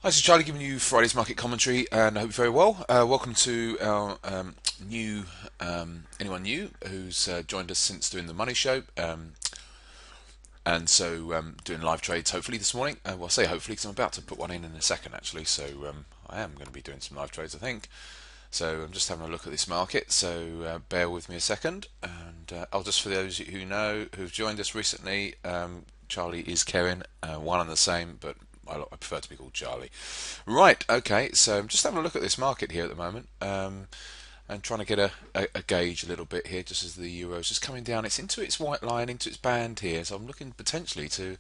Hi, this is Charlie giving you Friday's market commentary, and I hope you're very well. Welcome to our new anyone new who's joined us since doing the Money Show, and so doing live trades hopefully this morning. Well, I say hopefully because I'm about to put one in a second actually. So I am going to be doing some live trades, I think. So I'm just having a look at this market. So bear with me a second, and I'll just for those who know who've joined us recently, Charlie is Kevin, one and the same, but I prefer to be called Charlie. Right, okay, so I'm just having a look at this market here at the moment, and trying to get a gauge a little bit here, just as the euro's just coming down. It's into its white line, into its band here, so I'm looking potentially to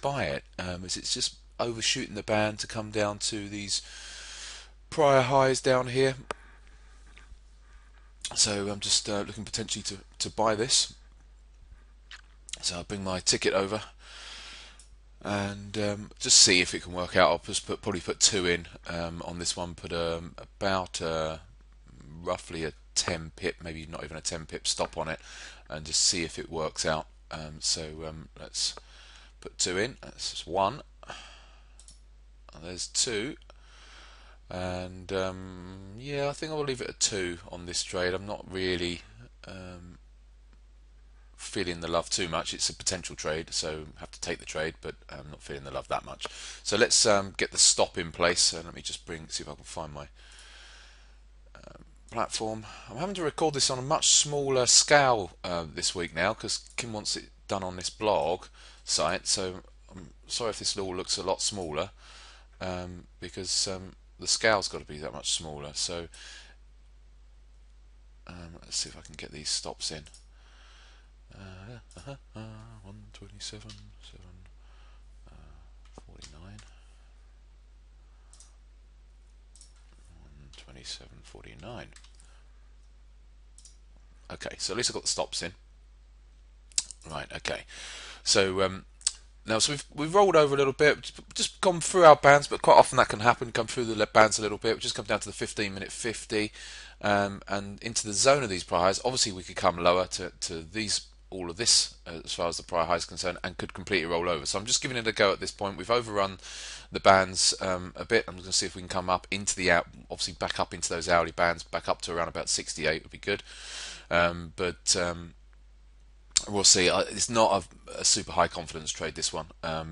buy it, as it's just overshooting the band to come down to these prior highs down here. So I'm just looking potentially to buy this. So I'll bring my ticket over and just see if it can work out. I'll just probably put two in on this one. Put about roughly a 10 pip, maybe not even a 10 pip stop on it, and just see if it works out. Let's put two in. That's just one. There's two. And yeah, I think I'll leave it at two on this trade. I'm not really feeling the love too much. It's a potential trade, so I have to take the trade, but I'm not feeling the love that much. So let's get the stop in place. Let me just see if I can find my platform. I'm having to record this on a much smaller scale this week now because Kim wants it done on this blog site. So I'm sorry if this all looks a lot smaller, because the scale's got to be that much smaller. So let's see if I can get these stops in. 127, 49, 127.49. Okay, so at least I've got the stops in. Right, okay. So now, so we've rolled over a little bit, just gone through our bands, but quite often that can happen. Come through the bands a little bit. We just come down to the 15-minute 50, and into the zone of these prior highs. Obviously, we could come lower to these, all of this, as far as the prior high is concerned, and could completely roll over. So I'm just giving it a go at this point. We've overrun the bands a bit. I'm going to see if we can come up into the obviously back up into those hourly bands, back up to around about 68 would be good. But we'll see. It's not a super high confidence trade, this one,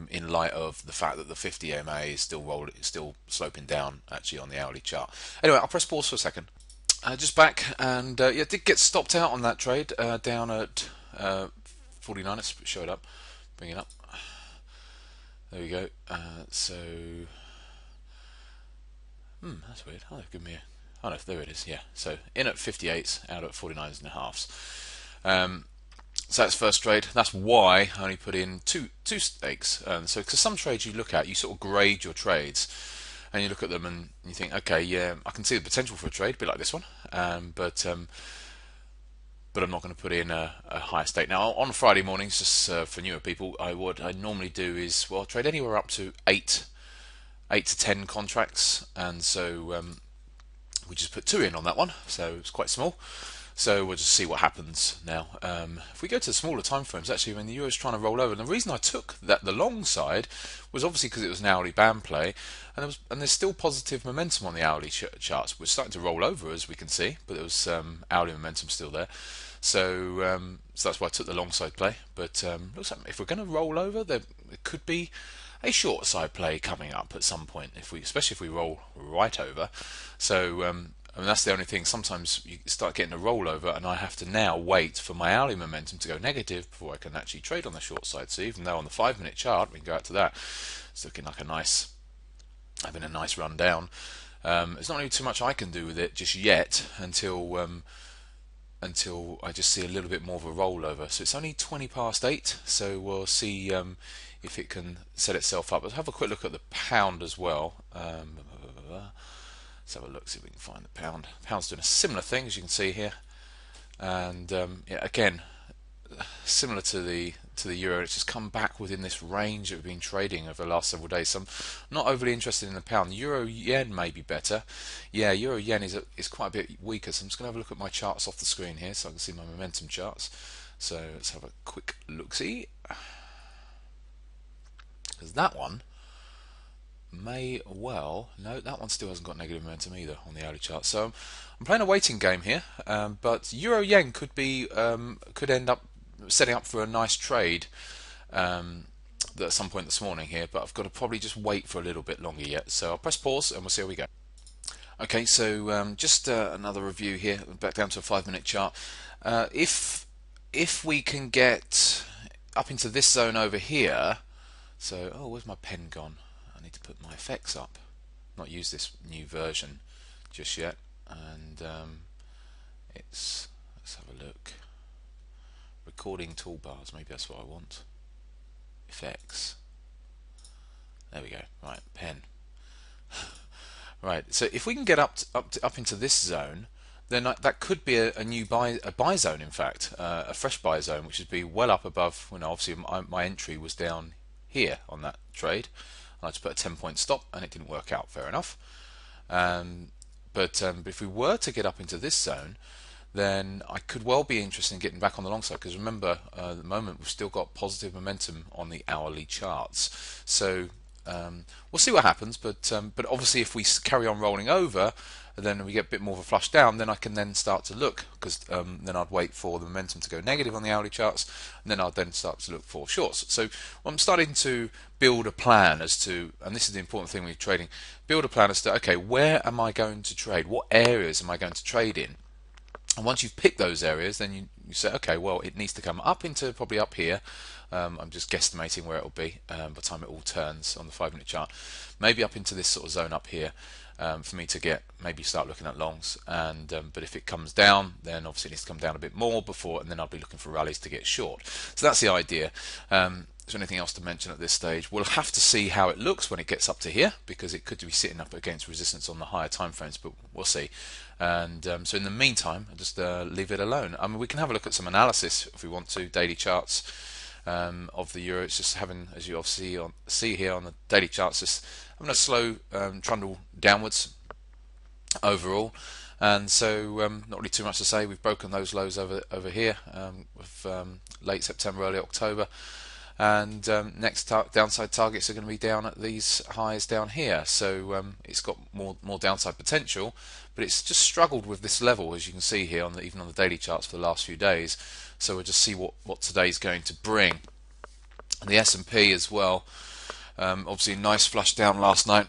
in light of the fact that the 50 EMA is still sloping down actually on the hourly chart. Anyway, I'll press pause for a second. Just back, and yeah, did get stopped out on that trade down at 49. Let's show it up, bring it up. There we go. That's weird. Oh, give me a. Oh no, there it is. Yeah. So in at 58s, out at 49s and a halves. So that's first trade. That's why I only put in two stakes. So because some trades you look at, you sort of grade your trades, and you look at them and you think, okay, yeah, I can see the potential for a trade, a bit like this one, but I'm not going to put in a higher stake. Now on Friday mornings, just for newer people, what I normally do is trade anywhere up to eight to 10 contracts, and so we just put two in on that one. So it's quite small. So we'll just see what happens now. If we go to the smaller time frames, actually, when the euro is trying to roll over, and the reason I took the long side was obviously because it was an hourly band play, and there's still positive momentum on the hourly charts. We're starting to roll over, as we can see, but there was hourly momentum still there. So that's why I took the long side play. But looks like if we're going to roll over, there could be a short side play coming up at some point, especially if we roll right over. So I mean, that's the only thing. Sometimes you start getting a rollover, and I have to now wait for my hourly momentum to go negative before I can actually trade on the short side. So even though on the 5-minute chart, we can go out to that, it's looking like having a nice run down. There's not really too much I can do with it just yet until I just see a little bit more of a rollover. So it's only 20 past 8, so we'll see if it can set itself up. Let's have a quick look at the pound as well. Let's have a look, see if we can find the pound. The pound's doing a similar thing, as you can see here, and yeah, again, similar to the euro. It's just come back within this range that we've been trading over the last several days. So I'm not overly interested in the pound. Euro yen may be better. Yeah, euro yen is quite a bit weaker. So I'm just going to have a look at my charts off the screen here, so I can see my momentum charts. So let's have a quick look see, because that one may well. No, that one still hasn't got negative momentum either on the hourly chart. So I'm playing a waiting game here, but Euro Yen could end up setting up for a nice trade at some point this morning here. But I've got to probably just wait for a little bit longer yet. So I'll press pause and we'll see how we go. Okay, so just another review here. Back down to a 5-minute chart. If we can get up into this zone over here. So, oh, where's my pen gone? I need to put my effects up. Not use this new version just yet. And let's have a look. Recording toolbars, maybe that's what I want. Effects. There we go. Right, pen. Right. So if we can get up into this zone, then that could be a new buy zone. In fact, a fresh buy zone, which would be well up above. When obviously my entry was down here on that trade. I had to put a 10-point stop, and it didn't work out. Fair enough. But if we were to get up into this zone, then I could well be interested in getting back on the long side, because remember, at the moment we've still got positive momentum on the hourly charts. So we'll see what happens. But obviously, if we carry on rolling over, then we get a bit more of a flush down, then I can then start to look, because then I'd wait for the momentum to go negative on the hourly charts, and then I'd then start to look for shorts. So I'm starting to build a plan as to, and this is the important thing with trading, build a plan as to, okay, where am I going to trade? What areas am I going to trade in? And once you've picked those areas, then you say, okay, well, it needs to come up into probably up here. I'm just guesstimating where it will be by the time it all turns on the 5-minute chart. Maybe up into this sort of zone up here. For me to maybe start looking at longs, and but if it comes down, then obviously it needs to come down a bit more before, and then I'll be looking for rallies to get short. So that's the idea. Is there anything else to mention at this stage? We'll have to see how it looks when it gets up to here, because it could be sitting up against resistance on the higher time frames, but we'll see. And so in the meantime, I'll just leave it alone. I mean, we can have a look at some analysis if we want to, daily charts of the euro. It's just having, as you obviously see here on the daily charts, just having a slow trundle downwards overall. And so not really too much to say. We've broken those lows over here with late September, early October. And next downside targets are going to be down at these highs down here. So it's got more downside potential, but it's just struggled with this level, as you can see here, even on the daily charts for the last few days. So we'll just see what today's going to bring. And the S&P as well. Obviously, a nice flush down last night.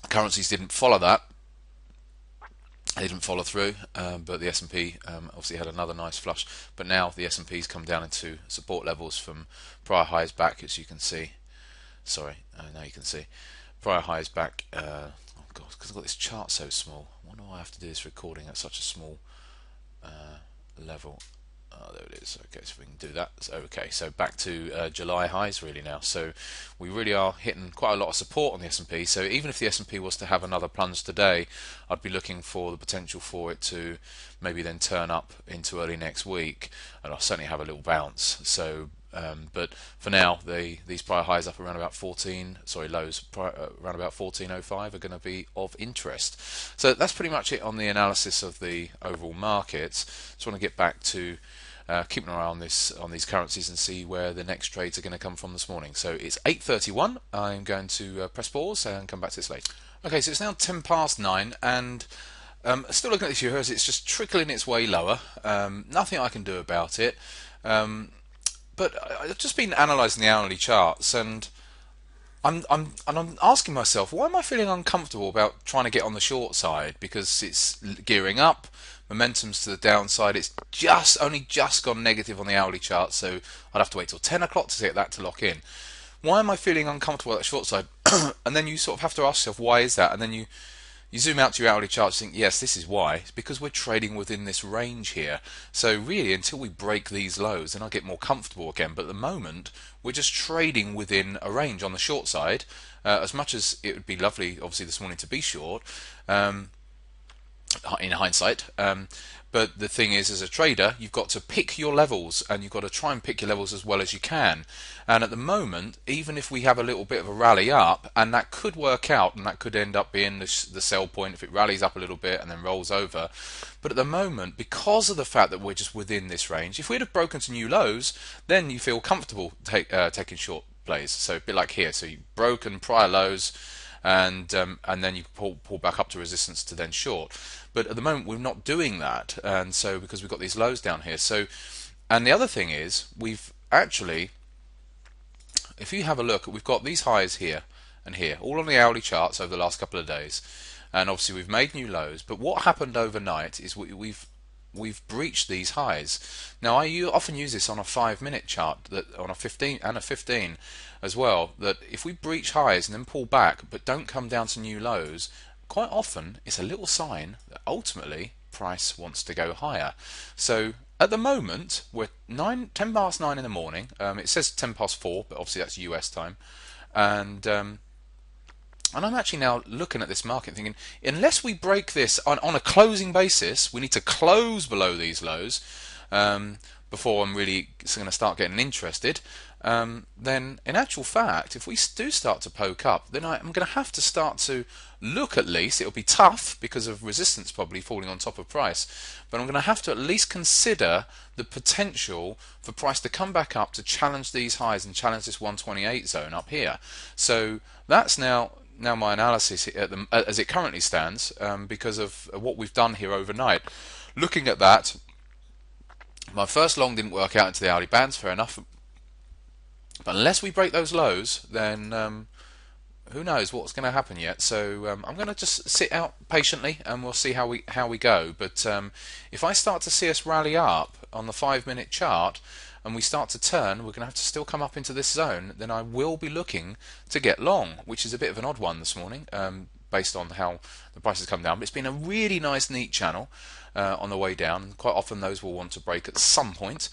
Currencies didn't follow that. They didn't follow through, but the S&P obviously had another nice flush. But now the S&P's come down into support levels from prior highs back, as you can see. Sorry, now you can see prior highs back. Oh God, because I've got this chart so small. Why do I have to do this recording at such a small level? Oh, there it is. Okay, so we can do that. Okay, so back to July highs really now. So we really are hitting quite a lot of support on the S&P. So even if the S&P was to have another plunge today, I'd be looking for the potential for it to maybe then turn up into early next week, and I'll certainly have a little bounce. So but for now, these prior highs up around about 14, sorry, lows around about 14.05 are going to be of interest. So that's pretty much it on the analysis of the overall markets. Just want to get back to keeping an eye on these currencies and see where the next trades are going to come from this morning. So it's 8:31. I'm going to press pause and come back to this later. Okay, so it's now 10 past 9, and still looking at this euro as it's just trickling its way lower. Nothing I can do about it. But I've just been analysing the hourly charts, and I'm asking myself, why am I feeling uncomfortable about trying to get on the short side? Because it's gearing up, momentum's to the downside. It's only just gone negative on the hourly chart, so I'd have to wait till 10 o'clock to get that to lock in. Why am I feeling uncomfortable at the short side? And then you sort of have to ask yourself, why is that? And then you zoom out to your hourly charts and think, yes, this is why. It's because we're trading within this range here. So really, until we break these lows, then I'll get more comfortable again. But at the moment, we're just trading within a range on the short side. As much as it would be lovely, obviously, this morning to be short, in hindsight. But the thing is, as a trader, you've got to pick your levels, and you've got to try and pick your levels as well as you can. And at the moment, even if we have a little bit of a rally up, and that could work out, and that could end up being the sell point if it rallies up a little bit and then rolls over. But at the moment, because of the fact that we're just within this range, if we'd have broken to new lows, then you feel comfortable taking short plays. So a bit like here. So you've broken prior lows, and then you pull back up to resistance to then short. But at the moment we're not doing that, and so because we've got these lows down here. So, and the other thing is we've actually, if you have a look, we've got these highs here and here, all on the hourly charts over the last couple of days, and obviously we've made new lows. But what happened overnight is we've breached these highs. Now I often use this on a 5-minute chart, that on a 15 and a 15 as well, that if we breach highs and then pull back but don't come down to new lows, quite often it's a little sign that ultimately price wants to go higher. So at the moment we're 10 past 9 in the morning. It says 10 past 4, but obviously that's US time, and I'm actually now looking at this market thinking, unless we break this on a closing basis, we need to close below these lows before I'm really going to start getting interested. Then in actual fact, if we do start to poke up, then I'm going to have to start to look, at least it'll be tough because of resistance probably falling on top of price, but I'm going to have to at least consider the potential for price to come back up to challenge these highs and challenge this 128 zone up here. So that's now my analysis as it currently stands, because of what we've done here overnight. Looking at that, my first long didn't work out into the hourly bands, fair enough, but unless we break those lows, then who knows what's going to happen yet. So I'm going to just sit out patiently and we'll see how we go. But if I start to see us rally up on the 5-minute chart and we start to turn, we're going to have to still come up into this zone, then I will be looking to get long, which is a bit of an odd one this morning, based on how the price has come down. But it's been a really nice, neat channel on the way down. Quite often those will want to break at some point,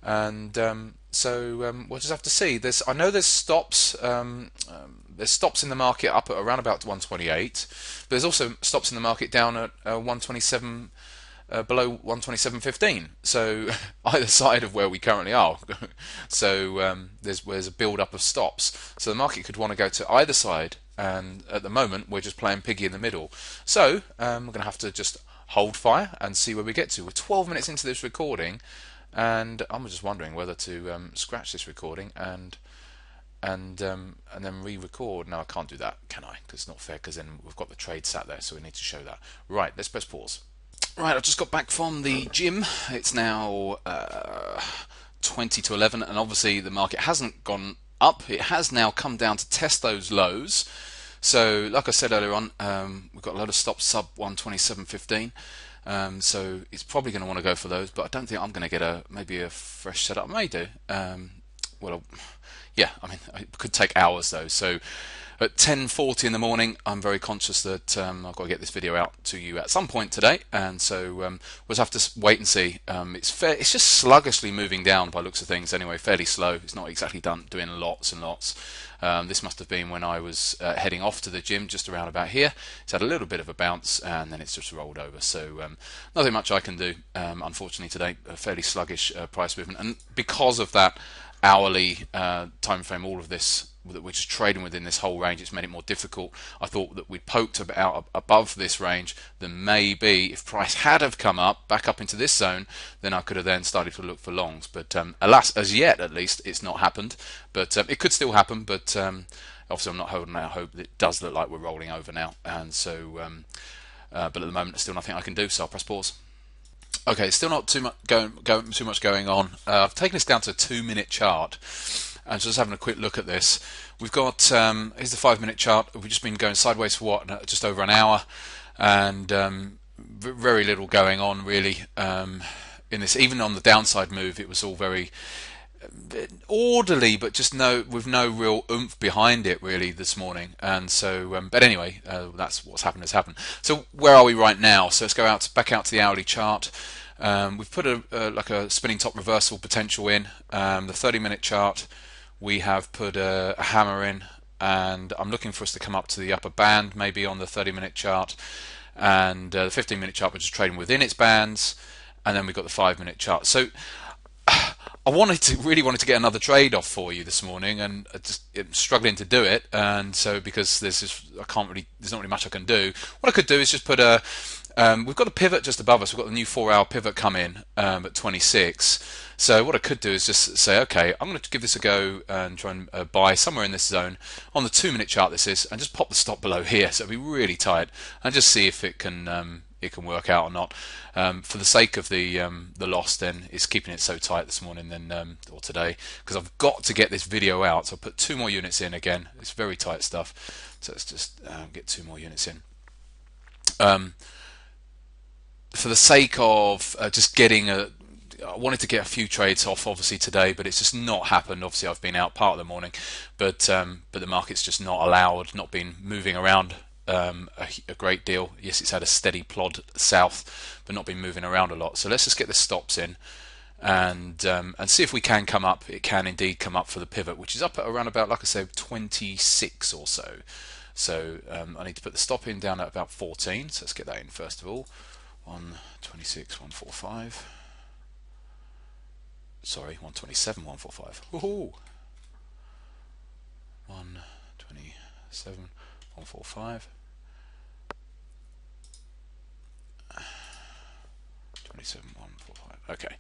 and so we'll just have to see. I know there's stops. There's stops in the market up at around about 128, but there's also stops in the market down at 127. Below 127.15, so either side of where we currently are. So there's a build up of stops, so the market could want to go to either side, and at the moment we're just playing piggy in the middle. So we're going to have to just hold fire and see where we get to. We're 12 minutes into this recording, and I'm just wondering whether to scratch this recording and then re-record. No, I can't do that, can I? Because it's not fair, because then we've got the trade sat there, so we need to show that. Right, let's press pause. Right, I've just got back from the gym. It's now 20 to 11, and obviously the market hasn't gone up. It has now come down to test those lows. So, like I said earlier on, we've got a load of stops sub 127.15. So it's probably going to want to go for those, but I don't think I'm going to get maybe a fresh setup. I may do. Well, yeah, I mean, it could take hours though. So at 10:40 in the morning, I'm very conscious that I've got to get this video out to you at some point today, and so we'll just have to wait and see. It's just sluggishly moving down by looks of things anyway, fairly slow. It's not exactly doing lots and lots. This must have been when I was heading off to the gym, just around about here. It's had a little bit of a bounce and then it's just rolled over. So nothing much I can do, unfortunately today. A fairly sluggish price movement, and because of that hourly time frame, all of this that we're just trading within this whole range, it's made it more difficult. I thought that we'd poked about above this range, then maybe if price had have come up back up into this zone, then I could have then started to look for longs. But alas, as yet at least, it's not happened. But it could still happen. But obviously I'm not holding out hope. It does look like we're rolling over now, and so but at the moment there's still nothing I can do, so I'll press pause. Okay, still not too much going on. I've taken this down to a 2-minute chart, and just having a quick look at this. We've got here's the 5-minute chart. We've just been going sideways for just over an hour, and very little going on really in this. Even on the downside move, it was all very orderly, but just with no real oomph behind it really this morning. And so but anyway, that's what's happened has happened. So where are we right now? So let's go back out to the hourly chart. We've put like a spinning top reversal potential in the 30-minute chart. We have put a hammer in, and I'm looking for us to come up to the upper band maybe on the 30-minute chart, and the 15-minute chart, which is trading within its bands, and then we've got the 5-minute chart. So I really wanted to get another trade off for you this morning, and I'm struggling to do it. And so because there's not really much I can do. What I could do is just put a We've got a pivot just above us. We've got the new 4-hour pivot come in at 26. So what I could do is just say, okay, I'm going to give this a go and try and buy somewhere in this zone on the 2-minute chart. This is, and just pop the stop below here. So it'll be really tight, and just see if it can work out or not. For the sake of the loss, then is keeping it so tight this morning, then or today, because I've got to get this video out. So I'll put 2 more units in again. It's very tight stuff. So let's just get 2 more units in. For the sake of just getting I wanted to get a few trades off obviously today, but it's just not happened. Obviously I've been out part of the morning, but the market's just not been moving around a great deal. Yes, it's had a steady plod south, but not been moving around a lot. So let's just get the stops in and see if we can come up. It can indeed come up for the pivot, which is up at around about, like I said, 26 or so. So I need to put the stop in down at about 14. So let's get that in first of all. 126, 145. Sorry, 127, 145. Woohoo! 127, 145. 27, 145. Okay.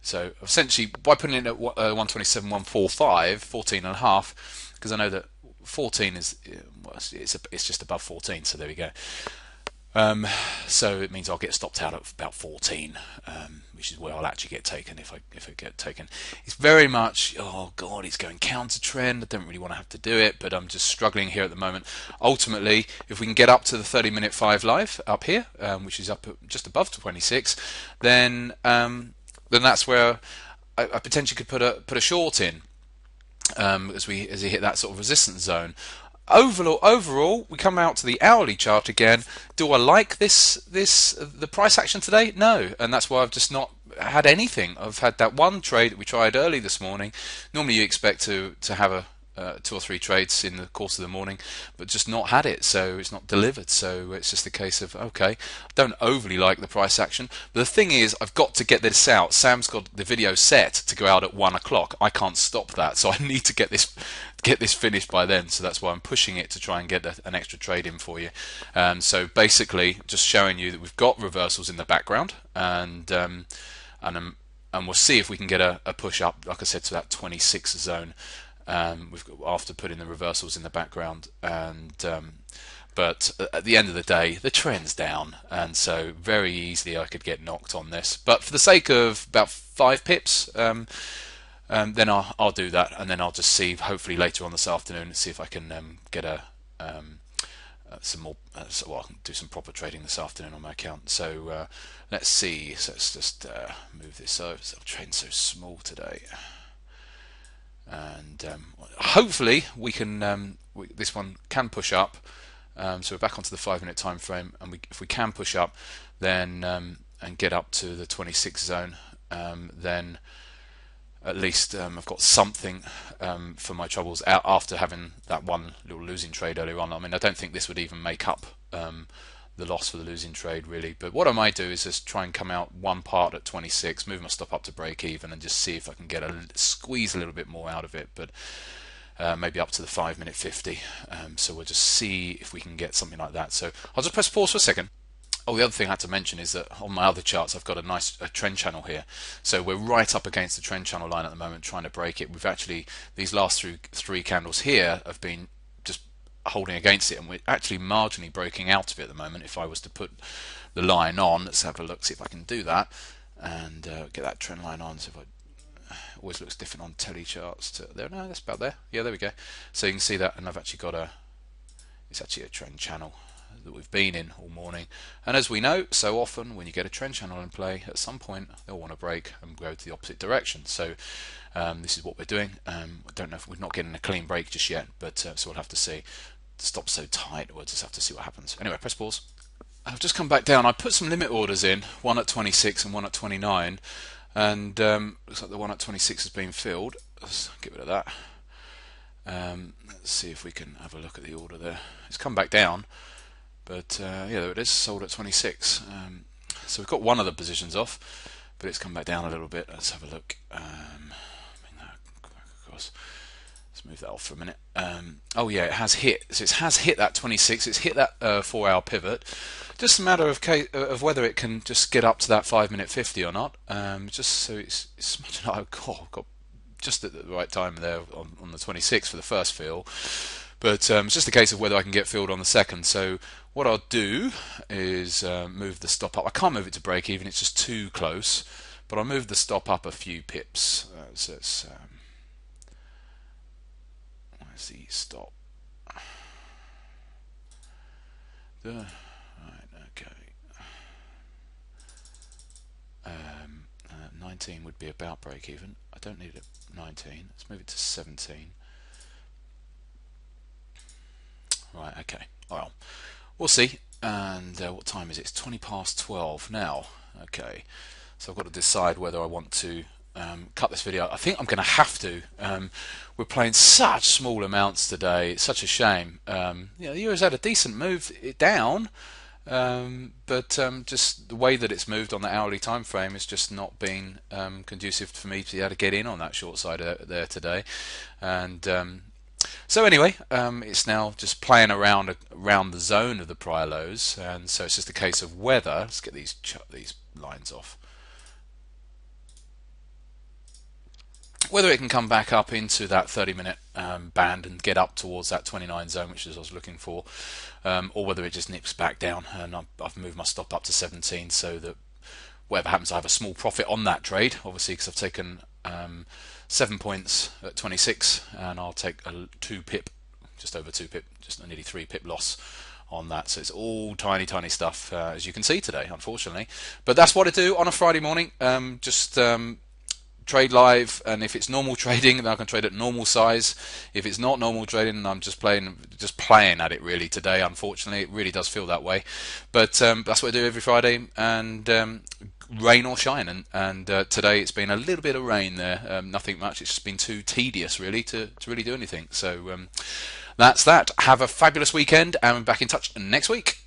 So essentially, by putting in at 127, 145, 14 and a half, because I know that 14 is well, it's just above 14. So there we go. So it means I'll get stopped out at about 14, which is where I'll actually get taken if I get taken. It's very much, oh god, it's going counter trend. I don't really want to have to do it, but I'm just struggling here at the moment. Ultimately, if we can get up to the 30-minute 5 live up here, which is up at just above 26, then that's where I potentially could put a short in as we hit that sort of resistance zone. Overall, we come out to the hourly chart again. Do I like the price action today? No, and that's why I've just not had anything. I've had that one trade that we tried early this morning. Normally you expect to have 2 or 3 trades in the course of the morning, but just not had it, so it's not delivered. So it's just a case of, okay, I don't overly like the price action, but the thing is, I've got to get this out. Sam's got the video set to go out at 1 o'clock. I can't stop that, so I need to get this finished by then. So that's why I'm pushing it to try and get an extra trade in for you. So basically, just showing you that we've got reversals in the background, and we'll see if we can get a push up, like I said, to that 26 zone. We've got, after putting the reversals in the background, but at the end of the day, the trend's down, and so very easily I could get knocked on this. But for the sake of about 5 pips, then I'll do that, and then I'll just see, hopefully later on this afternoon, and see if I can get some more. Well, I can do some proper trading this afternoon on my account. So let's see. So let's just move this over. So I'm trading so small today. And hopefully we can this one can push up, so we're back onto the 5-minute time frame, and if we can push up then and get up to the 26 zone, then at least I've got something for my troubles out after having that one little losing trade earlier on. I mean, I don't think this would even make up the loss for the losing trade really, but what I might do is just try and come out one part at 26, move my stop up to break even, and just see if I can get squeeze a little bit more out of it, but maybe up to the 5-minute 50. So we'll just see if we can get something like that. So I'll just press pause for a second. Oh, the other thing I had to mention is that on my other charts I've got a nice trend channel here, so we're right up against the trend channel line at the moment, trying to break it. We've actually, these last 3 candles here have been holding against it, and we're actually marginally breaking out of it at the moment. If I was to put the line on, let's have a look, see if I can do that, and get that trend line on. So if always looks different on telly charts to there. No, that's about there. Yeah, there we go. So you can see that, and I've actually got it's actually a trend channel that we've been in all morning, and as we know, so often when you get a trend channel in play, at some point they'll want to break and go to the opposite direction. So this is what we're doing. I don't know if we're not getting a clean break just yet, but so we'll have to see. The stop's so tight, we'll just have to see what happens. Anyway, press pause. I've just come back down. I put some limit orders in, one at 26 and one at 29, and looks like the one at 26 has been filled. Let's get rid of that. Let's see if we can have a look at the order there. It's come back down, but yeah, there it is, sold at 26. So we've got one of the positions off, but it's come back down a little bit. Let's have a look. Bring that across. Let's move that off for a minute. Oh yeah, it has hit. So it has hit that 26. It's hit that 4-hour pivot. Just a matter of whether it can just get up to that 5 minute 50 or not. Just so it's much like, oh, I've got just at the right time there on the 26th for the first fill. But it's just a case of whether I can get filled on the second. So what I'll do is move the stop up. I can't move it to break even, it's just too close. But I'll move the stop up a few pips. So it's, where's the stop? Right, okay. 19 would be about break even. I don't need a 19. Let's move it to 17. Right, okay. Well, we'll see. And what time is it? It's 20 past 12 now. Okay, so I've got to decide whether I want to cut this video. I think I'm going to have to. We're playing such small amounts today. It's such a shame. The Euro's had a decent move down, but just the way that it's moved on the hourly time frame has just not been conducive for me to be able to get in on that short side there today. And so anyway, it's now just playing around the zone of the prior lows, and so it's just a case of whether. Let's get these lines off. Whether it can come back up into that 30-minute band and get up towards that 29 zone, which is what I was looking for, or whether it just nips back down. And I've moved my stop up to 17, so that whatever happens, I have a small profit on that trade, obviously, because I've taken 7 points at 26, and I'll take a 2 pip, just over 2 pip, just nearly 3 pip loss on that. So it's all tiny stuff, as you can see today, unfortunately. But that's what I do on a Friday morning. Trade live, and if it's normal trading, then I can trade at normal size. If it's not normal trading, I'm just playing at it really today. Unfortunately, it really does feel that way. But that's what I do every Friday, and rain or shine. And today it's been a little bit of rain there, nothing much. It's just been too tedious really to really do anything. So that's that. Have a fabulous weekend, and I'm back in touch next week.